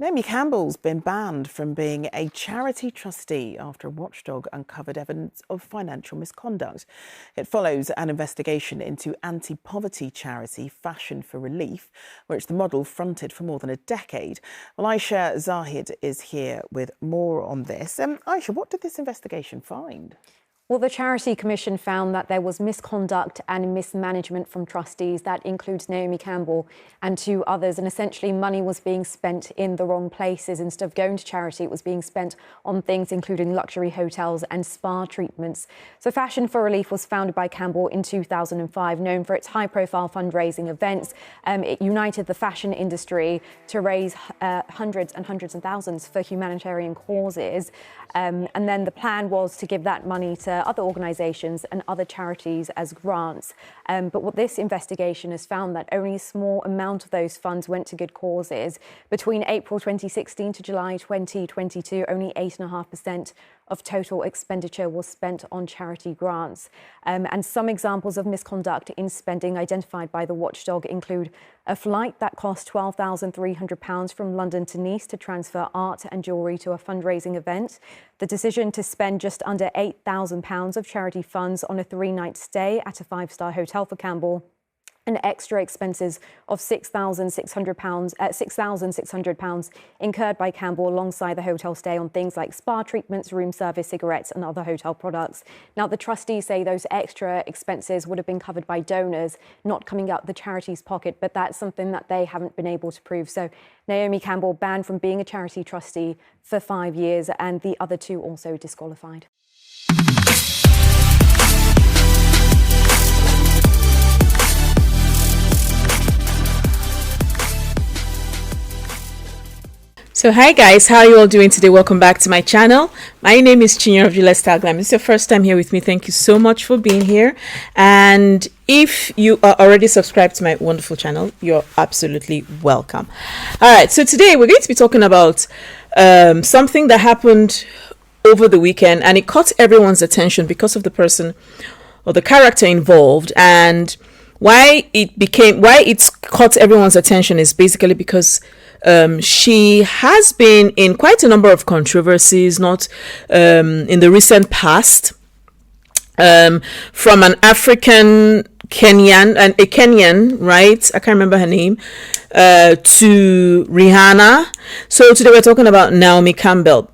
Naomi Campbell's been banned from being a charity trustee after a watchdog uncovered evidence of financial misconduct. It follows an investigation into anti-poverty charity Fashion for Relief, which the model fronted for more than a decade. Well, Aisha Zahid is here with more on this. Aisha, what did this investigation find? Well, the Charity Commission found that there was misconduct and mismanagement from trustees. That includes Naomi Campbell and two others. And essentially, money was being spent in the wrong places. Instead of going to charity, it was being spent on things including luxury hotels and spa treatments. So Fashion for Relief was founded by Campbell in 2005, known for its high-profile fundraising events. It united the fashion industry to raise hundreds and hundreds of thousands for humanitarian causes. And then the plan was to give that money to other organisations and other charities as grants. But what this investigation has found that only a small amount of those funds went to good causes. Between April 2016 to July 2022, only 8.5% of total expenditure was spent on charity grants. And some examples of misconduct in spending identified by the watchdog include a flight that cost £12,300 from London to Nice to transfer art and jewellery to a fundraising event, the decision to spend just under £8,000 of charity funds on a 3-night stay at a 5-star hotel for Campbell, and extra expenses of £6,600 incurred by Campbell alongside the hotel stay on things like spa treatments, room service, cigarettes and other hotel products. Now, the trustees say those extra expenses would have been covered by donors, not coming out the charity's pocket, but that's something that they haven't been able to prove. So Naomi Campbell banned from being a charity trustee for 5 years, and the other two also disqualified. So hi guys, how are you all doing today? Welcome back to my channel. My name is Chinyere of Juliettsstyleglam. This is your first time here with me. Thank you so much for being here. And if you are already subscribed to my wonderful channel, you're absolutely welcome. All right, so today we're going to be talking about something that happened over the weekend, and it caught everyone's attention because of the person or the character involved. And why it's caught everyone's attention is basically because she has been in quite a number of controversies, not in the recent past, from an African Kenyan, and a Kenyan, right? I can't remember her name, to Rihanna. So today we're talking about Naomi Campbell.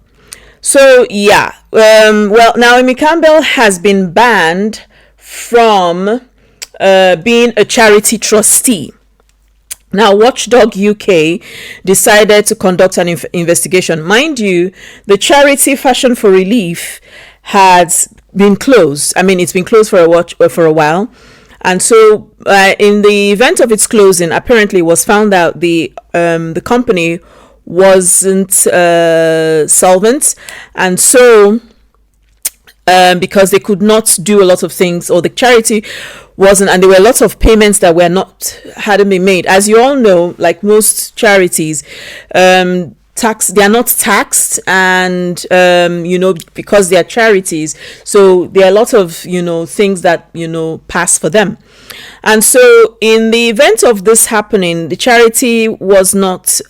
So yeah, well, Naomi Campbell has been banned from being a charity trustee. Now, Watchdog UK decided to conduct an investigation. Mind you, the charity Fashion for Relief has been closed. I mean, it's been closed for a while. And so in the event of its closing, apparently it was found out the company wasn't solvent. And so because they could not do a lot of things, or the charity wasn't, and there were lots of payments that hadn't been made. As you all know, like most charities, they are not taxed, and because they are charities, so there are a lot of things that pass for them. And so in the event of this happening, the charity was not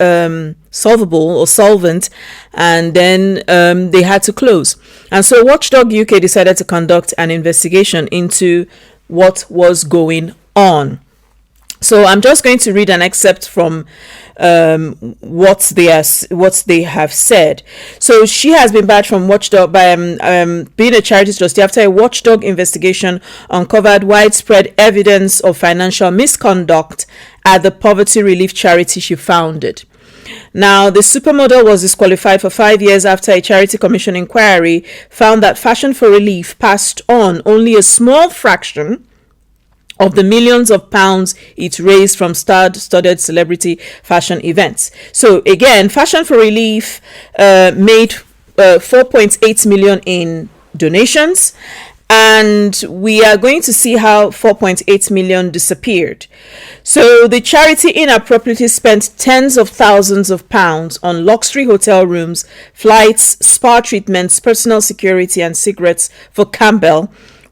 solvable or solvent, and then they had to close. And so Watchdog UK decided to conduct an investigation into what was going on. So I'm just going to read an excerpt from what they have said. So she has been banned from Watchdog by being a charity trustee after a Watchdog investigation uncovered widespread evidence of financial misconduct at the poverty relief charity she founded. Now, the supermodel was disqualified for 5 years after a Charity Commission inquiry found that Fashion for Relief passed on only a small fraction of the millions of pounds it raised from star-studded celebrity fashion events. So again, Fashion for Relief made 4.8 million in donations, and we are going to see how 4.8 million disappeared. So the charity inappropriately spent tens of thousands of pounds on luxury hotel rooms, flights, spa treatments, personal security and cigarettes for Campbell,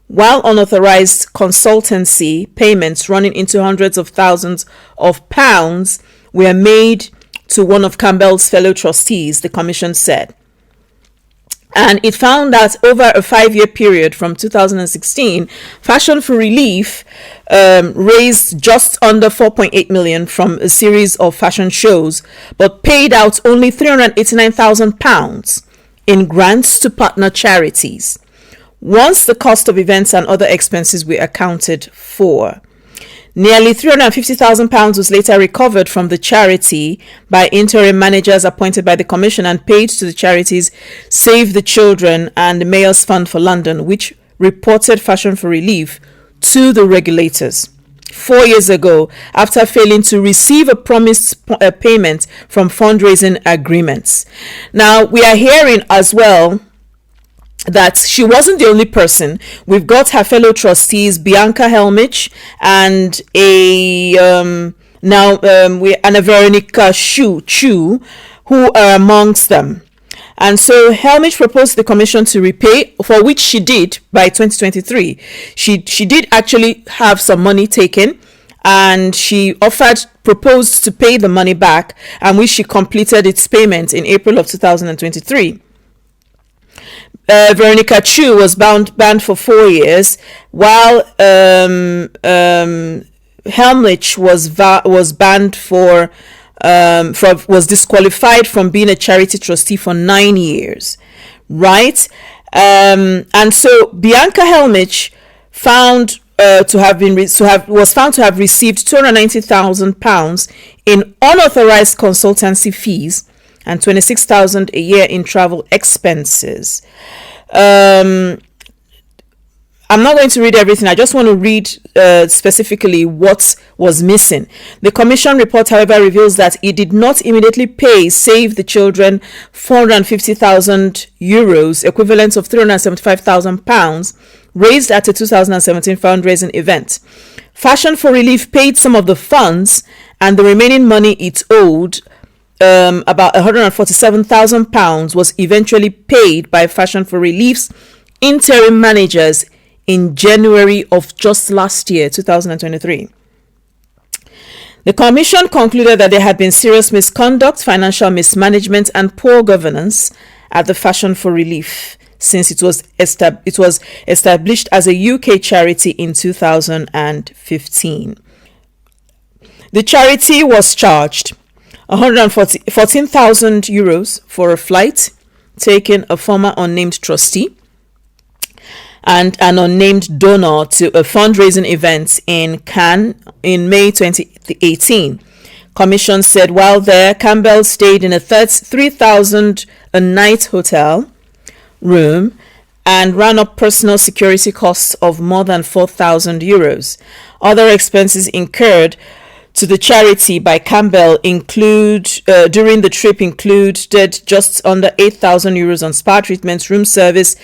while unauthorized consultancy payments running into hundreds of thousands of pounds were made to one of Campbell's fellow trustees, the commission said. And it found that over a 5-year period from 2016, Fashion for Relief raised just under 4.8 million from a series of fashion shows, but paid out only £389,000 in grants to partner charities, once the cost of events and other expenses were accounted for. Nearly £350,000 was later recovered from the charity by interim managers appointed by the Commission and paid to the charities Save the Children and the Mayor's Fund for London, which reported Fashion for Relief to the regulators 4 years ago after failing to receive a promised payment from fundraising agreements. Now, we are hearing as well that she wasn't the only person. We've got her fellow trustees Bianca Helmich and a Veronica Chu, who are amongst them. And so Helmich proposed the commission to repay, for which she did by 2023. She did actually have some money taken, and she proposed to pay the money back, and which she completed its payment in April of 2023. Veronica Chu was banned for 4 years, while Helmich was banned was disqualified from being a charity trustee for 9 years, right? And so Bianca Helmich was found to have received £290,000 in unauthorized consultancy fees and $26,000 a year in travel expenses. I'm not going to read everything. I just want to read specifically what was missing. The commission report, however, reveals that it did not immediately pay Save the Children €450,000, equivalent of £375,000, raised at a 2017 fundraising event. Fashion for Relief paid some of the funds, and the remaining money it owed, about £147,000, was eventually paid by Fashion for Relief's interim managers in January of just last year, 2023. The commission concluded that there had been serious misconduct, financial mismanagement, and poor governance at the Fashion for Relief since it was established as a UK charity in 2015. The charity was charged €14,000 for a flight taking a former unnamed trustee and an unnamed donor to a fundraising event in Cannes in May 2018. Commission said while there, Campbell stayed in a $3,000 a night hotel room and ran up personal security costs of more than €4,000. Other expenses incurred to the charity by Campbell during the trip included just under €8,000 on spa treatments, room service,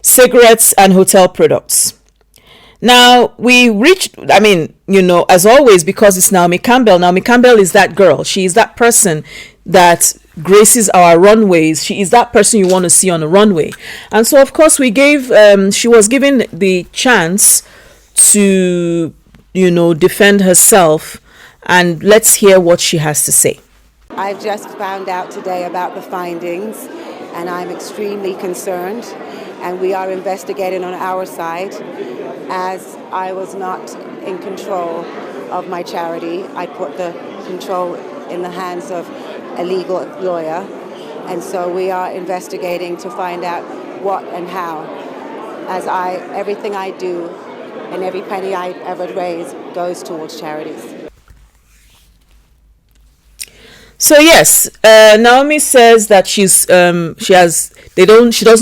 cigarettes, and hotel products. Now, as always, because it's Naomi Campbell. Naomi Campbell is that girl. She is that person that graces our runways. She is that person you want to see on a runway. And so, of course, she was given the chance to, defend herself. And let's hear what she has to say. I've just found out today about the findings, and I'm extremely concerned. And we are investigating on our side. As I was not in control of my charity, I put the control in the hands of a legal lawyer. And so we are investigating to find out what and how. As everything I do and every penny I ever raise goes towards charities. So yes, Naomi says that she doesn't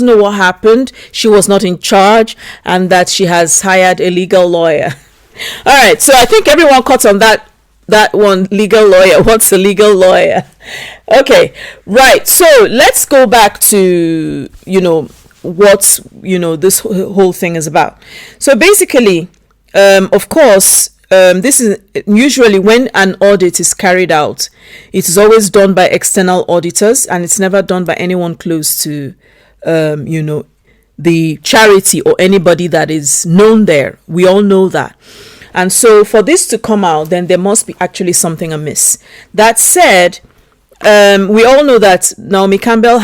know what happened. She was not in charge, and that she has hired a legal lawyer. All right, so I think everyone caught on that one. Legal lawyer. What's a legal lawyer? Okay, right. So let's go back to what this whole thing is about. So basically, of course. This is usually when an audit is carried out, it is always done by external auditors, and it's never done by anyone close to, the charity or anybody that is known there. We all know that. And so for this to come out, then there must be actually something amiss. That said, we all know that Naomi Campbell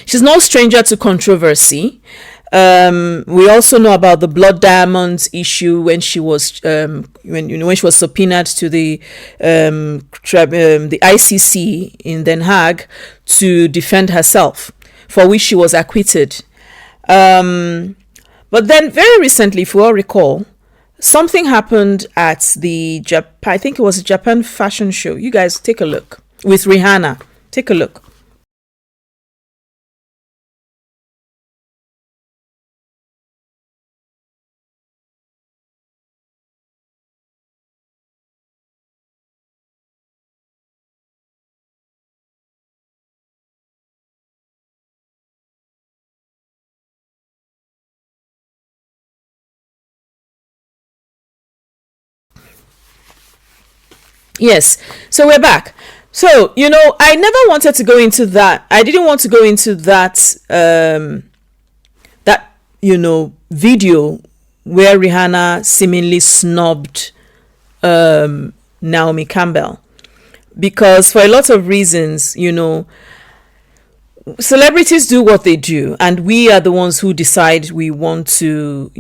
she's no stranger to controversy. We also know about the blood diamonds issue when she was when she was subpoenaed to the ICC in Den Haag to defend herself, for which she was acquitted. But then very recently, if we all recall, something happened at I think it was a Japan fashion show. You guys take a look with Rihanna. Take a look. Yes. So we're back. So, I never wanted to go into that. I didn't want to go into that, video where Rihanna seemingly snubbed Naomi Campbell. Because for a lot of reasons, celebrities do what they do. And we are the ones who decide we want to,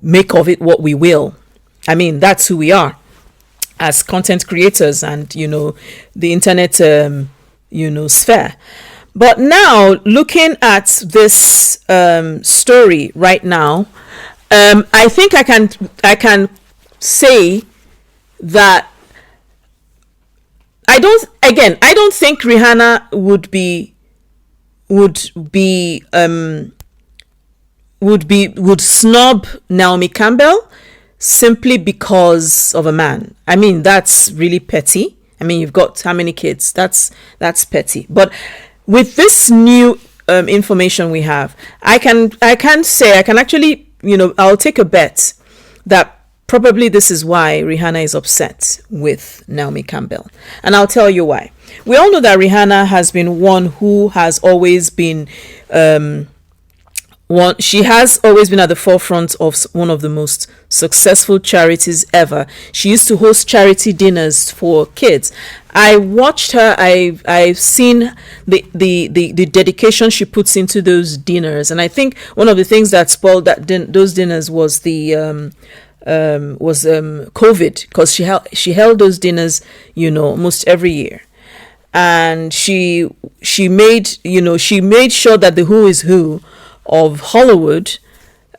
make of it what we will. I mean, that's who we are as content creators and the internet sphere. But now looking at this story right now, I think I can say that I don't think Rihanna would snub Naomi Campbell simply because of a man. I mean, that's really petty. I mean, you've got how many kids? That's petty. But with this new information we have, I can actually, I'll take a bet that probably this is why Rihanna is upset with Naomi Campbell. And I'll tell you why. We all know that Rihanna has been one who has always been she has always been at the forefront of one of the most successful charities ever. She used to host charity dinners for kids. I watched her. I've seen the dedication she puts into those dinners, and I think one of the things that spoiled those dinners was COVID, because she held those dinners, almost every year, and she made sure that the who is who of Hollywood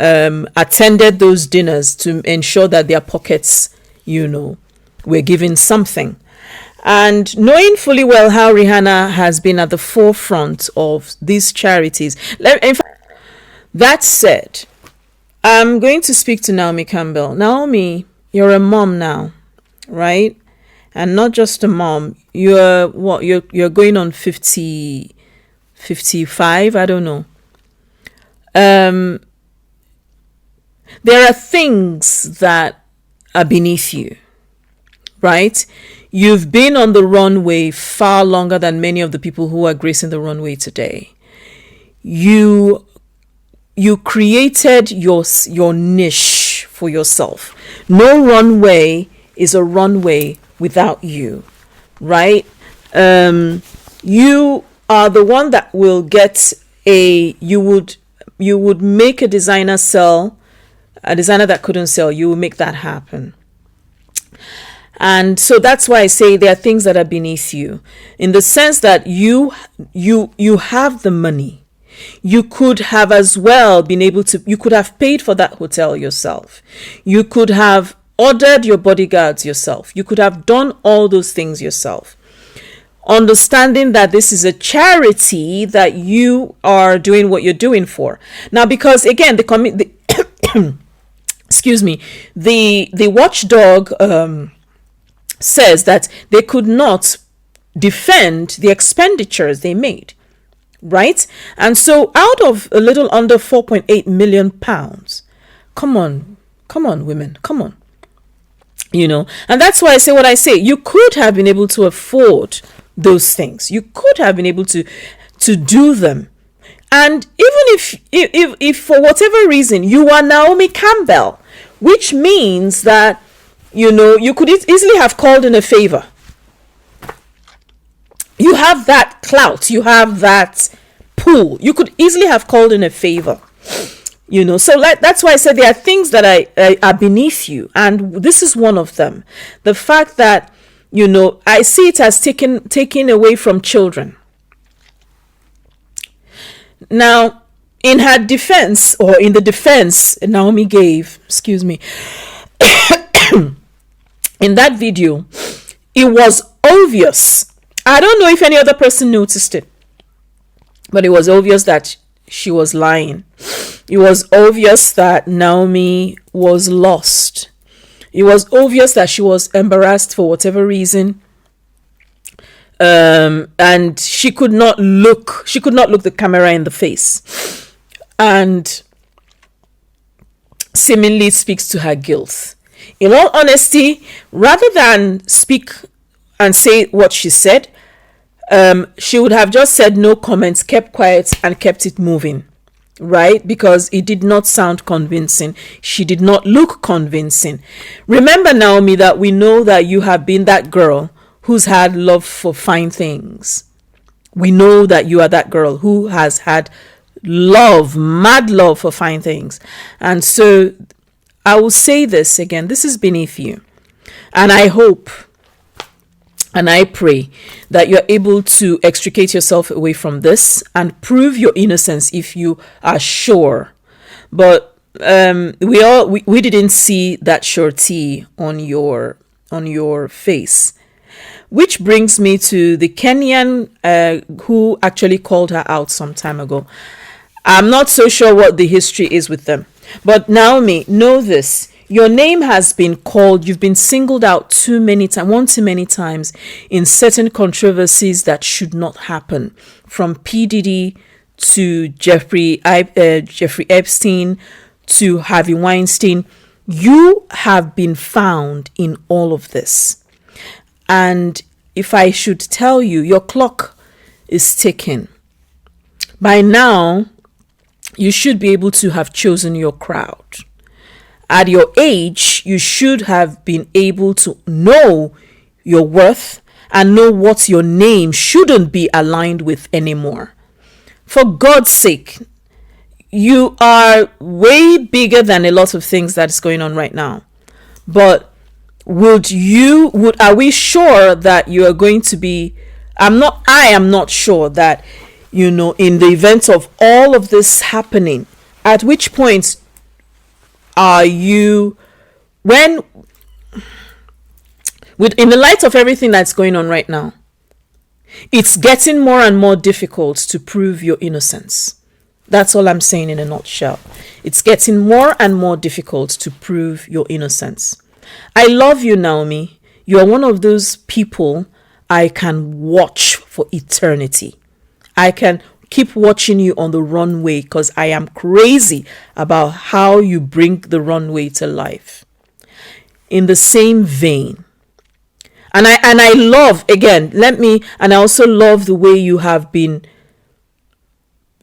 attended those dinners to ensure that their pockets, were given something. And knowing fully well how Rihanna has been at the forefront of these charities. In fact, that said, I'm going to speak to Naomi Campbell. Naomi, you're a mom now, right? And not just a mom. You're going on 50, 55, I don't know. There are things that are beneath you, right? You've been on the runway far longer than many of the people who are gracing the runway today. You created your niche for yourself. No runway is a runway without you, right? You are the one that will get you would make a designer that couldn't sell. You will make that happen. And so that's why I say there are things that are beneath you, in the sense that you have the money. You could have as well you could have paid for that hotel yourself. You could have ordered your bodyguards yourself. You could have done all those things yourself. Understanding that this is a charity that you are doing what you're doing for. Now, because again, excuse me, the watchdog says that they could not defend the expenditures they made, right? And so out of a little under 4.8 million pounds, come on, women, come on. And that's why I say what I say. You could have been able to afford those things. You could have been able to do them. And even if for whatever reason you are Naomi Campbell, which means that you could easily have called in a favor. You have that clout, you have that pull. You could easily have called in a favor. So that's why I said there are things that are beneath you, and this is one of them. The fact that I see it as taken away from children. Now, in her defense, or in the defense Naomi gave, in that video, it was obvious. I don't know if any other person noticed it, but it was obvious that she was lying. It was obvious that Naomi was lost. It was obvious that she was embarrassed for whatever reason. And she could not look the camera in the face. And seemingly speaks to her guilt. In all honesty, rather than speak and say what she said, she would have just said no comments, kept quiet, and kept it moving, right? Because it did not sound convincing. She did not look convincing. Remember, Naomi, that we know that you have been that girl who's had love for fine things. We know that you are that girl who has had love, mad love for fine things. And so I will say this again, this is beneath you. And I hope and I pray that you're able to extricate yourself away from this and prove your innocence if you are sure. But we didn't see that surety on your face. Which brings me to the Kenyan who actually called her out some time ago. I'm not so sure what the history is with them. But Naomi, know this. Your name has been called, you've been singled out one too many times in certain controversies that should not happen. From P.Diddy to Jeffrey Epstein to Harvey Weinstein. You have been found in all of this. And if I should tell you, your clock is ticking. By now, you should be able to have chosen your crowd. At your age, you should have been able to know your worth and know what your name shouldn't be aligned with anymore. For God's sake, you are way bigger than a lot of things that's going on right now. But are we sure that you are going to be, I am not sure that, in the event of all of this happening, at which point are you, in the light of everything that's going on right now, it's getting more and more difficult to prove your innocence. That's all I'm saying in a nutshell. It's getting more and more difficult to prove your innocence. I love you, Naomi. You are one of those people I can watch for eternity. I can keep watching you on the runway because I am crazy about how you bring the runway to life. In the same vein, and I love, again, I also love the way you have been,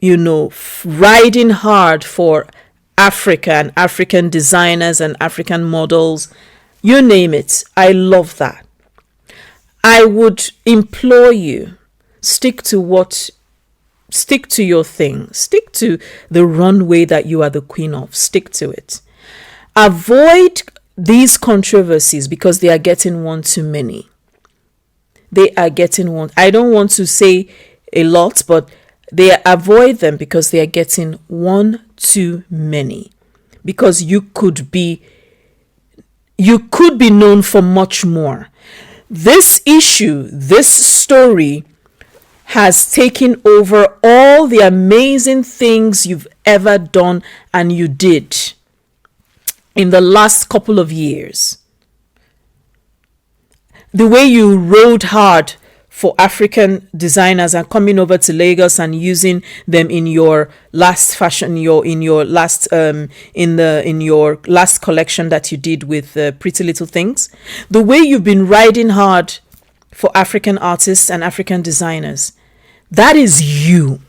riding hard for Africa and African designers and African models, you name it. I love that. I would implore you, stick to your thing. Stick to the runway that you are the queen of. Stick to it. Avoid these controversies because they are getting one too many. They are getting one. I don't want to say a lot, but avoid them because they are getting one too many. Because you could be known for much more. This issue, this story has taken over all the amazing things you've ever done and you did in the last couple of years. The way you rode hard for African designers and coming over to Lagos and using them in your last fashion, in your last collection that you did with Pretty Little Things. The way you've been riding hard for African artists and African designers. That is you.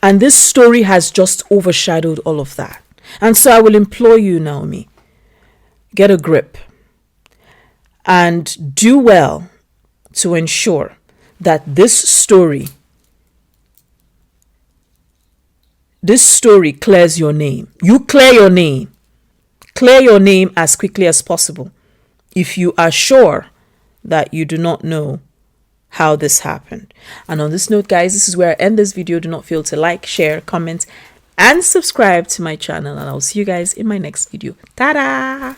And this story has just overshadowed all of that. And so I will implore you, Naomi, get a grip. and do well to ensure that this story clears your name. You clear your name. Clear your name as quickly as possible if you are sure that you do not know how this happened. And on this note, guys, this is where I end this video. Do not fail to like, share, comment, and subscribe to my channel. And I'll see you guys in my next video. Ta-da!